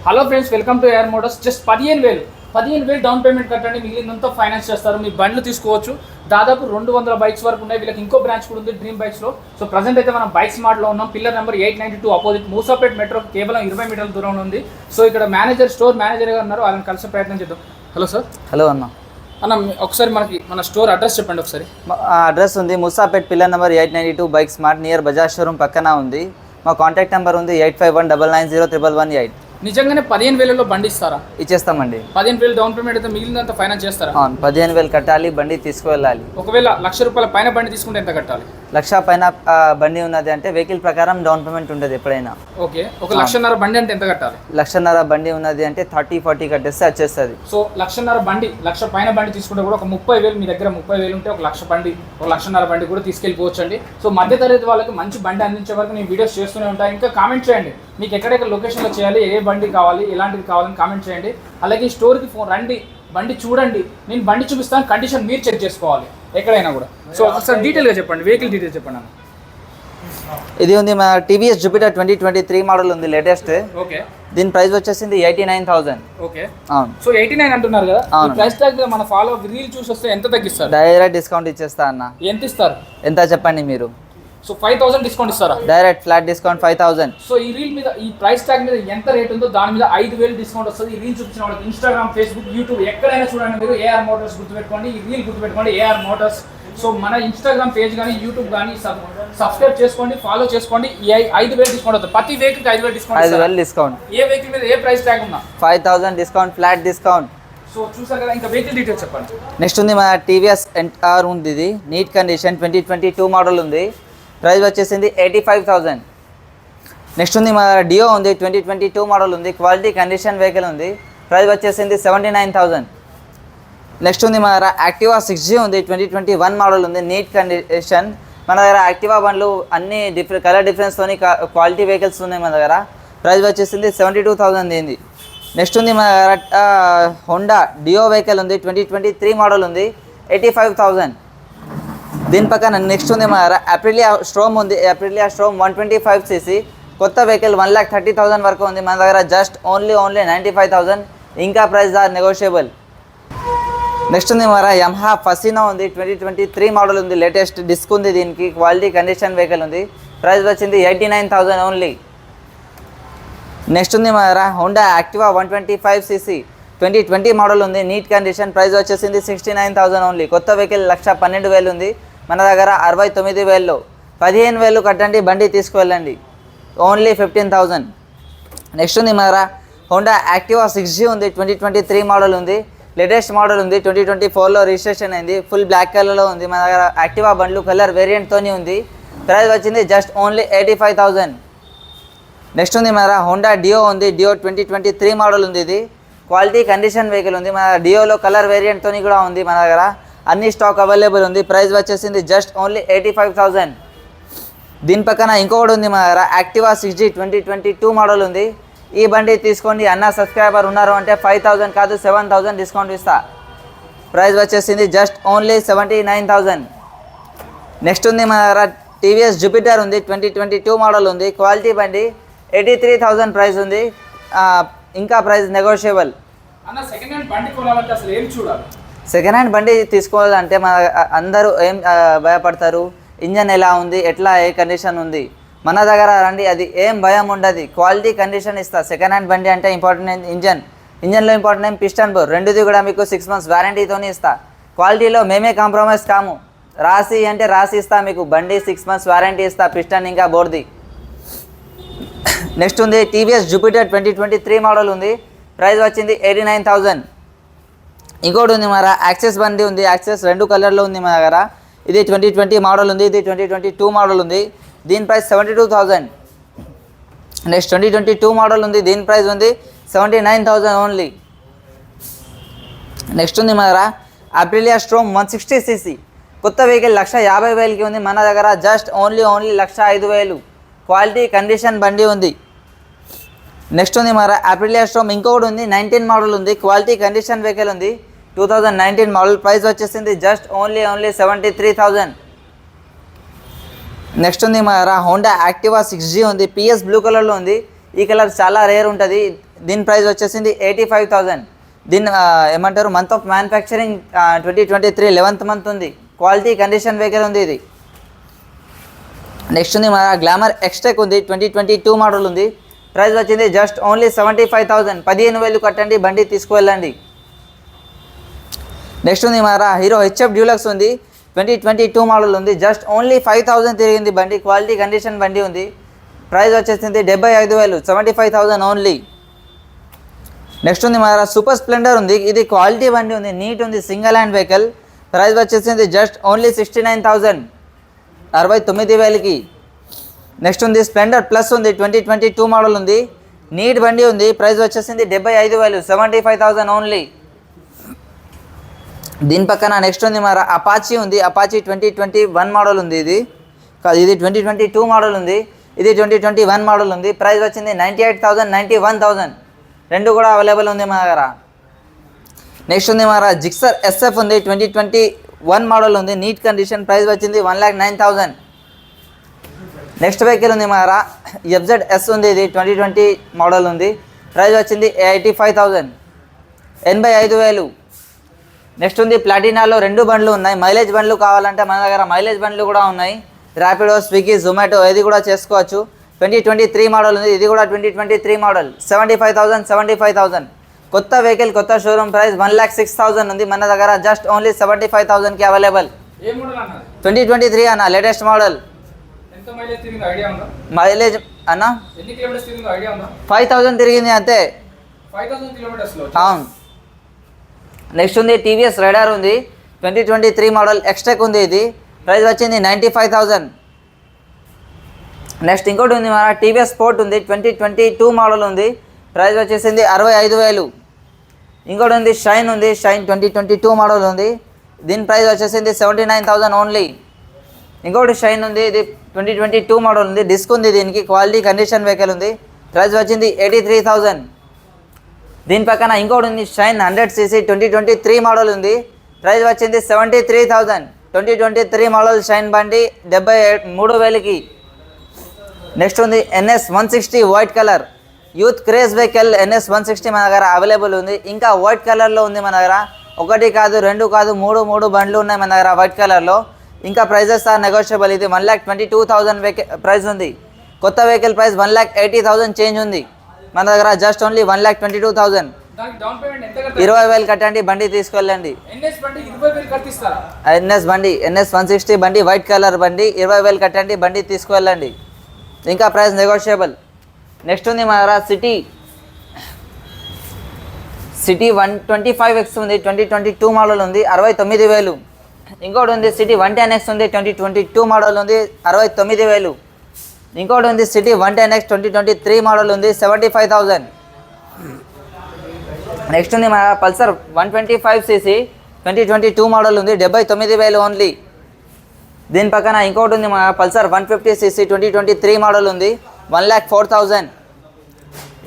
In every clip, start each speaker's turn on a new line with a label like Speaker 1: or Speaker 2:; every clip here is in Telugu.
Speaker 1: Hello friends, welcome to AR Motors. Just 15,000 down payment కట్టండి, మిగిలినంతా ఫైనాన్స్ చేస్తారు. మీ బండ్లు తీసుకోవచ్చు. దాదాపు 200 బైక్స్ వరకు ఉన్నాయి. వీళ్ళకి ఇంకో బ్రాంచ్ కూడా ఉంది డ్రీమ్ బైక్స్లో. సో ప్రజెంట్ అయితే మనం బైక్స్ మార్ట్లో ఉన్నాం. Pillar number 892 opposite Moosapet metro కేవలం 20 మీటర్ల దూరంలో ఉంది. సో ఇక్కడ స్టోర్ మేనేజర్గా ఉన్నారు, వాళ్ళని కలిసే ప్రయత్నం చేద్దాం. Hello sir.
Speaker 2: హలో అన్న.
Speaker 1: ఒకసారి మన స్టోర్ అడ్రస్ చెప్పండి ఒకసారి.
Speaker 2: అడ్రస్ ఉంది Moosapet, pillar number 892 bike smart, near Bajaj showroom పక్కన ఉంది. మా కాంటాక్ట్ నెంబర్ ఉంది 8519901118.
Speaker 1: నిజంగానే 15,000లో బండి ఇస్తారా?
Speaker 2: ఇచ్చేస్తామండి.
Speaker 1: 15,000 డౌన్ పేమెంట్ అయితే మిగిలినంత ఫైనాన్స్ చేస్తారా?
Speaker 2: అవును, 15,000 కట్టాలి, బండి తీసుకువెళ్ళాలి.
Speaker 1: ఒకవేళ ₹1,00,000 పైన బండి తీసుకుంటే ఎంత కట్టాలి?
Speaker 2: 1,00,000 పైన బండి ఉన్నది అంటే వెహికల్ ప్రకారం డౌన్ పేమెంట్ ఉంటుంది ఎప్పుడైనా.
Speaker 1: ఓకే, ₹1,50,000 బండి అంటే ఎంత కట్టాలి?
Speaker 2: 1,50,000 బండి ఉన్నది అంటే 30-40 కట్టేస్తే వచ్చేస్తుంది.
Speaker 1: సో 1,50,000 బండి, 1,00,000 పైన బండి తీసుకుంటే కూడా ఒక 30,000, మీ దగ్గర 30,000 ఉంటే 1,00,000 బండి, 1,50,000 బండి కూడా తీసుకెళ్ళిపోవచ్చు అండి. సో మధ్యతరగతి వాళ్ళకి మంచి బండి అందించే వరకు నేను వీడియోస్ చేస్తూనే ఉంటాను. ఇంకా కామెంట్ చేయండి, మీకు ఎక్కడెక్కడ లొకేషన్లో చేయాలి, ఏ బండి కావాలి, ఎలాంటిది కావాలని కామెంట్ చేయండి. అలాగే ఈ స్టోర్కి రండి, బండి చూడండి, నేను బండి చూపిస్తాను, కండిషన్ మీరు చెక్ చేసుకోవాలి ఎక్కడైనా కూడా. సో ఒకసారి డీటెయిల్గా చెప్పండి, వెహికల్ డీటెయిల్స్ చెప్పండి అన్న.
Speaker 2: ఇది ఉంది మా టీవీఎస్ జూపిటర్ 2023 మోడల్ ఉంది, లేటెస్ట్.
Speaker 1: ఓకే,
Speaker 2: దీని ప్రైస్ వచ్చేసింది 89,000.
Speaker 1: ఓకే,
Speaker 2: అవును.
Speaker 1: సో 89 అంటున్నారు కదా, ప్రైస్ ట్యాగ్ మన ఫాలో రీల్ చూసి వస్తే ఎంత తగ్గిస్తారు?
Speaker 2: డైరెక్ట్ డిస్కౌంట్ ఇచ్చేస్తా అన్న.
Speaker 1: ఎంత ఇస్తారు?
Speaker 2: ఎంత చెప్పండి మీరు?
Speaker 1: సో 5,000 డిస్కౌంట్ ఇస్తారా?
Speaker 2: Direct flat discount 5,000.
Speaker 1: సో ఈ రీల్ మీద, ఈ ప్రైస్ ట్యాగ్ మీద ఎంత రేట్ ఉందో దాని మీద 5,000 డిస్కౌంట్ వస్తుంది. ఈ రీల్ చూపించిన వాళ్ళకి ఇన్స్టాగ్రామ్, ఫేస్బుక్, యూట్యూబ్ ఎక్కడైనా చూడండి మీరు ఏఆర్ మోటార్స్ గుర్తుపెట్టుకోండి, ఈ రీల్ గుర్తుపెట్టుకోండి, ఏఆర్ మోటార్స్. సో మన ఇన్స్టాగ్రామ్ పేజ్ కానీ యూట్యూబ్ కానీ సబ్స్క్రైబ్ చేసుకోండి, ఫాలో చేసుకోండి. ఈ 5,000 డిస్కౌంట్ అవుతుంది. ప్రతి వెహికల్కి 5,000 డిస్కౌంట్. ఏ వెహికల్ మీద ఏ ప్రైస్ ట్యాగ్ ఉన్నా
Speaker 2: 5,000 డిస్కౌంట్, ఫ్లాట్ డిస్కౌంట్.
Speaker 1: సో చూసారు కదా, ఇంకా వెహికల్ డీటెయిల్స్ చెప్పండి.
Speaker 2: నెక్స్ట్ ఉంది మన టీవీఎస్ ఎన్ఆర్ ఉంది. ఇది నీట్ కండిషన్ 2022 మోడల్ ఉంది. ప్రైస్ వచ్చేసింది 85,000. నెక్స్ట్ ఉంది మన డియో ఉంది, 2022 మోడల్ ఉంది, క్వాలిటీ కండిషన్ వెహికల్ ఉంది. ప్రైస్ వచ్చేసింది 79,000. నెక్స్ట్ ఉంది మన దగ్గర యాక్టివా 6G ఉంది, 2021 మోడల్ ఉంది, నీట్ కండిషన్. మన దగ్గర యాక్టివా బండ్లు అన్ని కలర్ డిఫరెన్స్తోని క్వాలిటీ వెహికల్స్ ఉన్నాయి మన దగ్గర. ప్రైస్ వచ్చేసింది 72,000 దీనిది. నెక్స్ట్ ఉంది మన దగ్గర హోండా డియో వెహికల్ ఉంది, 2023 మోడల్ ఉంది, 85,000. దీని పక్కన నెక్స్ట్ ఉంది మన దగ్గర అప్రిలియా స్ట్రోమ్ ఉంది, అప్రిలియా స్ట్రోమ్ 125cc కొత్త వెహికల్ 1,30,000 వరకు ఉంది మన దగ్గర. Just only 95,000. ఇంకా ప్రైస్ ఆర్ నెగోషియబుల్. నెక్స్ట్ ఉంది మన యమహా ఫసినో ఉంది, 2023 మోడల్ ఉంది, లేటెస్ట్ డిస్క్ ఉంది దీనికి, క్వాలిటీ కండిషన్ వెహికల్ ఉంది. ప్రైస్ వచ్చింది 89,000 ఓన్లీ. నెక్స్ట్ ఉంది మన దగ్గర హోండా యాక్టివా 125cc 2020 మోడల్ ఉంది, నీట్ కండిషన్. ప్రైస్ వచ్చేసింది 69,000 ఓన్లీ. కొత్త వెహికల్ 1,12,000 ఉంది మన దగ్గర. 69,000లో 15,000 కట్టండి, బండి తీసుకువెళ్ళండి. ఓన్లీ 15,000. నెక్స్ట్ ఉంది మన దగ్గర హోండా యాక్టివా 6G ఉంది, 2023 మోడల్ ఉంది, లేటెస్ట్ మోడల్ ఉంది, 2024లో రిజిస్ట్రేషన్ అయింది, ఫుల్ బ్లాక్ కలర్లో ఉంది మన దగ్గర. యాక్టివా బండ్లు కలర్ వేరియంట్తోనే ఉంది. ప్రైస్ వచ్చింది జస్ట్ ఓన్లీ 85,000. నెక్స్ట్ ఉంది మన దగ్గర హోండా డియో ఉంది, డియో 2023 మోడల్ ఉంది, ఇది క్వాలిటీ కండిషన్ వెహికల్ ఉంది మన డియోలో కలర్ వేరియంట్తోని కూడా ఉంది మన దగ్గర. అన్ని స్టాక్ అవైలబుల్ ఉంది. ప్రైస్ వచ్చేసింది జస్ట్ ఓన్లీ 85,000. దీని పక్కన ఇంకొకటి ఉంది మన దగ్గర యాక్టివా 6G 2022 మోడల్ ఉంది. ఈ బండి తీసుకోండి, అన్న సబ్స్క్రైబర్ ఉన్నారు అంటే 5,000 కాదు 7,000 డిస్కౌంట్ ఇస్తా. ప్రైస్ వచ్చేసింది జస్ట్ ఓన్లీ 79,000. నెక్స్ట్ ఉంది మన దగ్గర టీవీఎస్ జూపిటర్ ఉంది, 2022 మోడల్ ఉంది, క్వాలిటీ బండి, 83,000 ప్రైస్ ఉంది. ఇంకా ప్రైస్ నెగోషియబుల్.
Speaker 1: సెకండ్ హ్యాండ్ బండి కొనాలంటే అసలు ఏం చూడాలి?
Speaker 2: సెకండ్ హ్యాండ్ బండి తీసుకోవాలంటే మన అందరూ ఏం భయపడతారు, ఇంజన్ ఎలా ఉంది, ఎట్లా ఏ కండిషన్ ఉంది. మన దగ్గర రండి, అది ఏం భయం ఉండదు, క్వాలిటీ కండిషన్ ఇస్తా. సెకండ్ హ్యాండ్ బండి అంటే ఇంపార్టెంట్ ఇంజన్లో ఇంపార్టెంట్ ఏం పిస్టన్ బోర్, రెండుది కూడా మీకు 6 months వారంటీతోనే ఇస్తా. క్వాలిటీలో మేమే కాంప్రమైజ్ కాము. రాసి అంటే రాసి ఇస్తా మీకు, బండి 6 months వారంటీ ఇస్తా, పిస్టన్ ఇంకా బోర్ది. నెక్స్ట్ ఉంది టీవీఎస్ జూపిటర్ 2023 మోడల్ ఉంది, ప్రైస్ వచ్చింది 89,000. ఇంకోటి ఉంది మన యాక్సెస్ బండి ఉంది, యాక్సెస్ 2 కలర్లో ఉంది మన దగ్గర. ఇది 2020 మోడల్ ఉంది, ఇది 2022 మోడల్ ఉంది, దీని ప్రైస్ 72,000. నెక్స్ట్ 2022 మోడల్ ఉంది, దీని ప్రైస్ ఉంది 79,000 ఓన్లీ. నెక్స్ట్ ఉంది మన దగ్గర అప్రిలియా స్ట్రోమ్ 160cc కొత్త వెహికల్ 1,50,000కి ఉంది మన దగ్గర. జస్ట్ ఓన్లీ 1,05,000 క్వాలిటీ కండిషన్ బండి ఉంది. నెక్స్ట్ ఉంది మన అప్రిలియా స్ట్రోమ్ ఇంకొకటి ఉంది, 19 మోడల్ ఉంది, క్వాలిటీ కండిషన్ వెహికల్ ఉంది, 2019 మోడల్. ప్రైస్ వచ్చేసింది జస్ట్ ఓన్లీ 73,000. నెక్స్ట్ ఉంది మన హోండా యాక్టివా 6G ఉంది, పిఎస్ బ్లూ కలర్లో ఉంది. ఈ కలర్ చాలా రేర్ ఉంటుంది, దీని ప్రైస్ వచ్చేసింది 85,000. దీని ఏమంటారు month of manufacturing 2023 11th month ఉంది. క్వాలిటీ కండిషన్ వెహికల్ ఉంది ఇది. నెక్స్ట్ ఉంది మన గ్లామర్ ఎక్స్టెక్ ఉంది, 2022 మోడల్ ఉంది. ప్రైస్ వచ్చింది జస్ట్ ఓన్లీ 75,000. 15,000 కట్టండి, బండి తీసుకువెళ్ళండి. నెక్స్ట్ ఉంది మన హీరో హెచ్ఎఫ్ డ్యూలక్స్ ఉంది, 2022 మోడల్ ఉంది. జస్ట్ ఓన్లీ 5,000 తిరిగింది బండి, క్వాలిటీ కండిషన్ బండి ఉంది. ప్రైస్ వచ్చేసింది 75,000, 75,000 ఓన్లీ. నెక్స్ట్ ఉంది మన సూపర్ స్ప్లెండర్ ఉంది, ఇది క్వాలిటీ బండి ఉంది, నీట్ ఉంది, సింగిల్ హ్యాండ్ వెహికల్. ప్రైస్ వచ్చేసింది జస్ట్ ఓన్లీ 69,000, 69,000కి. నెక్స్ట్ ఉంది స్ప్లెండర్ ప్లస్ ఉంది, 2022 మోడల్ ఉంది, నీట్ బండి ఉంది. ప్రైస్ వచ్చేసింది 75,000, 75,000 ఓన్లీ. దీని పక్కన నెక్స్ట్ ఉంది మన అపాచీ ఉంది, అపాచీ 2021 మోడల్ ఉంది. ఇది 2022 మోడల్ ఉంది, ఇది 2021 మోడల్ ఉంది. ప్రైస్ వచ్చింది 98,000, 91,000, రెండు కూడా అవైలబుల్ ఉంది మన దగ్గర. నెక్స్ట్ ఉంది మన జిక్సర్ ఎస్ఎఫ్ ఉంది, 2021 మోడల్ ఉంది, నీట్ కండిషన్. ప్రైస్ వచ్చింది 1,09,000. నెక్స్ట్ వెహికల్ ఉంది మన ఎఫ్జెడ్ ఎస్ ఉంది, ఇది 2020 మోడల్ ఉంది. ప్రైస్ వచ్చింది 85,000, 85,000. నెక్స్ట్ ఉంది ప్లాటినాలో 2 బండ్లు ఉన్నాయి. మైలేజ్ బండ్లు కావాలంటే మన దగ్గర మైలేజ్ బండ్లు కూడా ఉన్నాయి. ర్యాపిడో, స్విగ్గీ, జొమాటో ఇది కూడా చేసుకోవచ్చు. 2023 మోడల్ ఉంది, ఇది కూడా 2023 మోడల్. 75,000, 75,000. కొత్త వెహికల్, కొత్త షోరూమ్. ప్రైస్ 1,06,000 ఉంది మన దగ్గర. Just only 75,000కి available. 2023 అన్న, లేటెస్ట్ మోడల్. మైలేజ్ అన్న 5,000 తిరిగింది అంతే. అవును. నెక్స్ట్ ఉంది టీవీఎస్ రైడర్ ఉంది, 2023 మోడల్ ఎక్స్టెక్ ఉంది. ఇది ప్రైస్ వచ్చింది 95,000. నెక్స్ట్ ఇంకోటి ఉంది మన టీవీఎస్ స్పోర్ట్ ఉంది, 2022 మోడల్ ఉంది. ప్రైస్ వచ్చేసింది 65,000. ఇంకోటి ఉంది షైన్ ఉంది, షైన్ 2022 మోడల్ ఉంది. దీని ప్రైస్ వచ్చేసింది 79,000 ఓన్లీ. ఇంకోటి షైన్ ఉంది, ఇది 2022 మోడల్ ఉంది, డిస్క్ ఉంది, దీనికి క్వాలిటీ కండిషన్ వెహికల్ ఉంది. ప్రైస్ వచ్చింది 83,000. దీని పక్కన ఇంకోటి ఉంది షైన్ 100cc 2023 మోడల్ ఉంది. ప్రైస్ వచ్చింది 73,000. 2023 మోడల్ షైన్ బండి 73,000కి. నెక్స్ట్ ఉంది NS 160 white colour, youth craze vehicle. NS 160 మన దగ్గర అవైలబుల్ ఉంది. ఇంకా వైట్ కలర్లో ఉంది మన దగ్గర. 1 కాదు, 2 కాదు, 3 బండ్లు ఉన్నాయి మన దగ్గర వైట్ కలర్లో. ఇంకా ప్రైజెస్ ఆర్ నెగోషియబుల్. ఇది 1,22,000 ప్రైస్ ఉంది. కొత్త వెహికల్ ప్రైస్ 1,80,000 చేంజ్ ఉంది మన దగ్గర. Just only 1,22,000. 20,000 కట్టండి, బండి తీసుకెళ్ళండి. NS బండి, NS 160 బండి, వైట్ కలర్ బండి, 20,000 కట్టండి, బండి తీసుకువెళ్ళండి. ఇంకా ప్రైస్ నెగోషియబుల్. నెక్స్ట్ ఉంది మన దగ్గర సిటీ 125X ఉంది, 2022 మోడల్ ఉంది, 69,000. ఇంకోటి ఉంది సిటీ 110X ఉంది, 2022 మోడల్ ఉంది, 69,000. ఇంకోటి ఉంది సిటీ 110X 2023 మోడల్ ఉంది, 75,000. నెక్స్ట్ ఉంది మన పల్సర్ 125cc 2022 మోడల్ ఉంది, 79,000 ఓన్లీ. దీని పక్కన ఇంకోటి ఉంది మన పల్సర్ 150cc 2023 మోడల్ ఉంది, 1,04,000.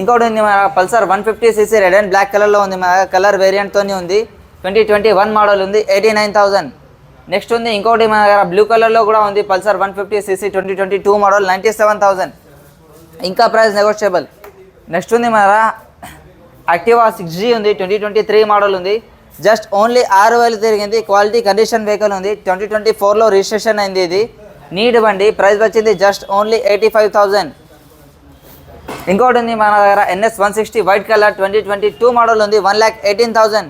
Speaker 2: ఇంకోటి ఉంది మన Pulsar 150cc red and black కలర్లో ఉంది, మన కలర్ వేరియంట్తోనే ఉంది, 2021 మోడల్ ఉంది, 89,000. నెక్స్ట్ ఉంది ఇంకోటి మన దగ్గర బ్లూ కలర్లో కూడా ఉంది, పల్సర్ 150cc 2022 మోడల్, 97,000. ఇంకా ప్రైస్ నెగోషియబుల్. నెక్స్ట్ ఉంది మన యాక్టివా 6G ఉంది, 2023 మోడల్ ఉంది. జస్ట్ ఓన్లీ 6,000 తిరిగింది. క్వాలిటీ కండిషన్ వెహికల్ ఉంది, 2024లో రిజిస్ట్రేషన్ అయింది. ఇది నీట్ బండి. ప్రైస్ వచ్చింది జస్ట్ ఓన్లీ 85,000. ఇంకోటి ఉంది మన దగ్గర NS 160 వైట్ కలర్ 2022 మోడల్ ఉంది, 1,18,000.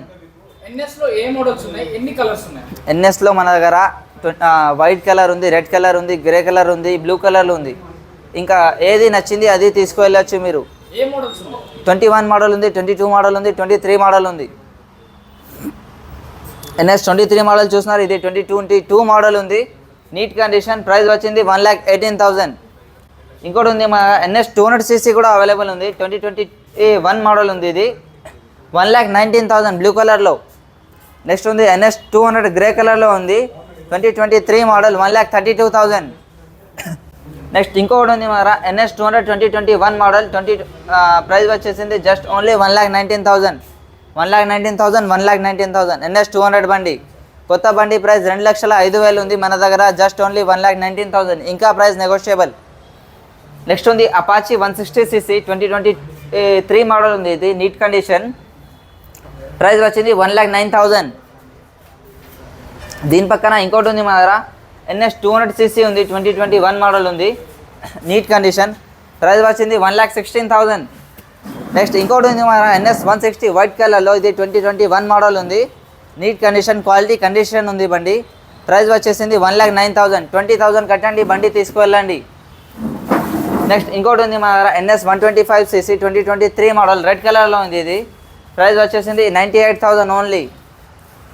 Speaker 1: NSలో ఏ మోడల్స్ ఉన్నాయి, ఎన్ని కలర్స్ ఉన్నాయి?
Speaker 2: NSలో మన దగ్గర వైట్ కలర్ ఉంది, రెడ్ కలర్ ఉంది, గ్రే కలర్ ఉంది, బ్లూ కలర్ ఉంది. ఇంకా ఏది నచ్చింది అది తీసుకువెళ్ళచ్చు మీరు.
Speaker 1: ఏ మోడల్స్ ఉన్నాయి?
Speaker 2: 21 మోడల్ ఉంది, 22 మోడల్ ఉంది, 23 మోడల్ ఉంది. NS 23 మోడల్ చూస్తున్నారు, ఇది 2022 మోడల్ ఉంది, నీట్ కండిషన్. ప్రైస్ వచ్చింది 1,18,000. ఇంకోటి ఉంది మన NS 200cc కూడా అవైలబుల్ ఉంది, 2021 మోడల్ ఉంది, ఇది 1,19,000 బ్లూ కలర్లో. నెక్స్ట్ ఉంది NS 200 గ్రే కలర్లో ఉంది, 2023 మోడల్, 1,32,000. నెక్స్ట్ ఇంకొకటి ఉంది మన NS 200 2021 మోడల్, ప్రైస్ వచ్చేసింది జస్ట్ ఓన్లీ 1,19,000. 1,19,000 NS 200 బండి. కొత్త బండి ప్రైస్ 2,05,000 ఉంది మన దగ్గర, జస్ట్ ఓన్లీ 1,19,000. ఇంకా ప్రైస్ నెగోషియబుల్. నెక్స్ట్ ఉంది అపాచీ 160cc 2023 మోడల్ ఉంది ఇది నీట్ కండిషన్. ప్రైస్ వచ్చింది 1,09,000. దీని పక్కన ఇంకోటి ఉంది మన దగ్గర NS 200cc ఉంది, 2021 మోడల్ ఉంది, నీట్ కండిషన్. ప్రైస్ వచ్చింది 1,16,000. నెక్స్ట్ ఇంకోటి ఉంది మన NS 160 వైట్ కలర్లో, ఇది 2021 మోడల్ ఉంది, నీట్ కండిషన్, క్వాలిటీ కండిషన్ ఉంది బండి. ప్రైస్ వచ్చేసింది 1,09,000. 20,000 కట్టండి, బండి తీసుకువెళ్ళండి. నెక్స్ట్ ఇంకోటి ఉంది మన దగ్గర NS 125cc 2023 మోడల్ రెడ్ కలర్లో ఉంది ఇది. ప్రైస్ వచ్చేసింది 98,000 ఓన్లీ.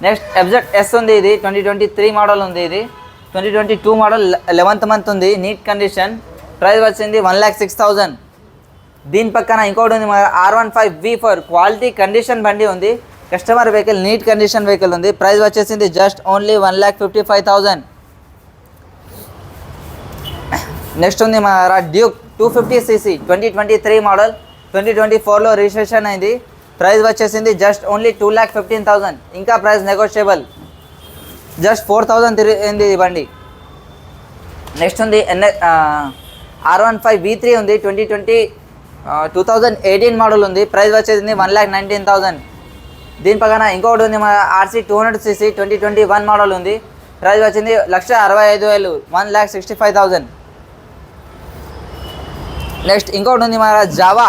Speaker 2: నెక్స్ట్ FZS ఉంది, ఇది 2023 మోడల్ ఉంది, ఇది 2022 మోడల్ 11th మంత్ ఉంది, నీట్ కండిషన్. ప్రైస్ వచ్చింది 1,06,000. దీని పక్కన ఇంకోటి ఉంది మన R15 V4 క్వాలిటీ కండిషన్ బండి ఉంది, customer vehicle, neat condition vehicle ఉంది. ప్రైస్ వచ్చేసింది జస్ట్ ఓన్లీ 1,55,000. నెక్స్ట్ ఉంది మన డ్యూక్ 250cc 2023 మోడల్ 2024లో రిజిస్ట్రేషన్ అయింది. ప్రైస్ వచ్చేసింది జస్ట్ ఓన్లీ 2,15,000. ఇంకా ప్రైస్ నెగోషియబుల్, జస్ట్ 4,000 తిరిగింది ఈ బండి. నెక్స్ట్ ఉంది R15 V3 ఉంది, 2018 మోడల్ ఉంది. ప్రైస్ వచ్చేసింది 1,19,000. దీని పక్కన ఇంకొకటి ఉంది మన RC 200cc 2021 మోడల్ ఉంది. ప్రైస్ వచ్చింది 1,65,000, 1,65,000. నెక్స్ట్ ఇంకోటి ఉంది మన జావా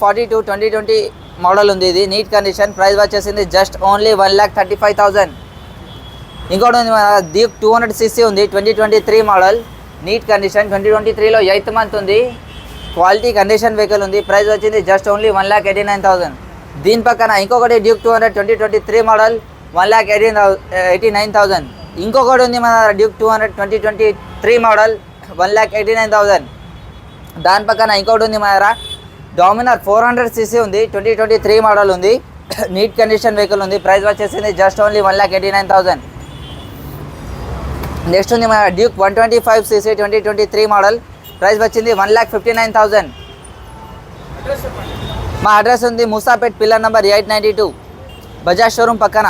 Speaker 2: 42 2020 మోడల్ ఉంది, ఇది నీట్ కండిషన్. ప్రైస్ వచ్చేసింది జస్ట్ ఓన్లీ 1,35,000. ఇంకోటి ఉంది మన డ్యూక్ 200cc ఉంది, 2023 మోడల్, నీట్ కండిషన్, 2023లో 8th మంత్ ఉంది, క్వాలిటీ కండిషన్ వెహికల్ ఉంది. ప్రైస్ వచ్చింది జస్ట్ ఓన్లీ 1,89,000. దీని పక్కన ఇంకొకటి డ్యూక్ 200 2023 మోడల్ 1,89,000. ఇంకొకటి ఉంది మన డ్యూక్ 200 2023 మోడల్ 1,89,000. దాని పక్కన ఇంకోటి ఉంది మన డామినర్ 400cc ఉంది, 2023 మోడల్ ఉంది, నీట్ కండిషన్ వెహికల్ ఉంది. ప్రైస్ వచ్చేసింది జస్ట్ ఓన్లీ 1,89,000. నెక్స్ట్ ఉంది మన డ్యూక్ 125cc 2023 మోడల్. ప్రైస్ వచ్చింది 1,59,000. మా అడ్రస్ ఉంది Moosapet, pillar number 892, Bajaj showroom పక్కన.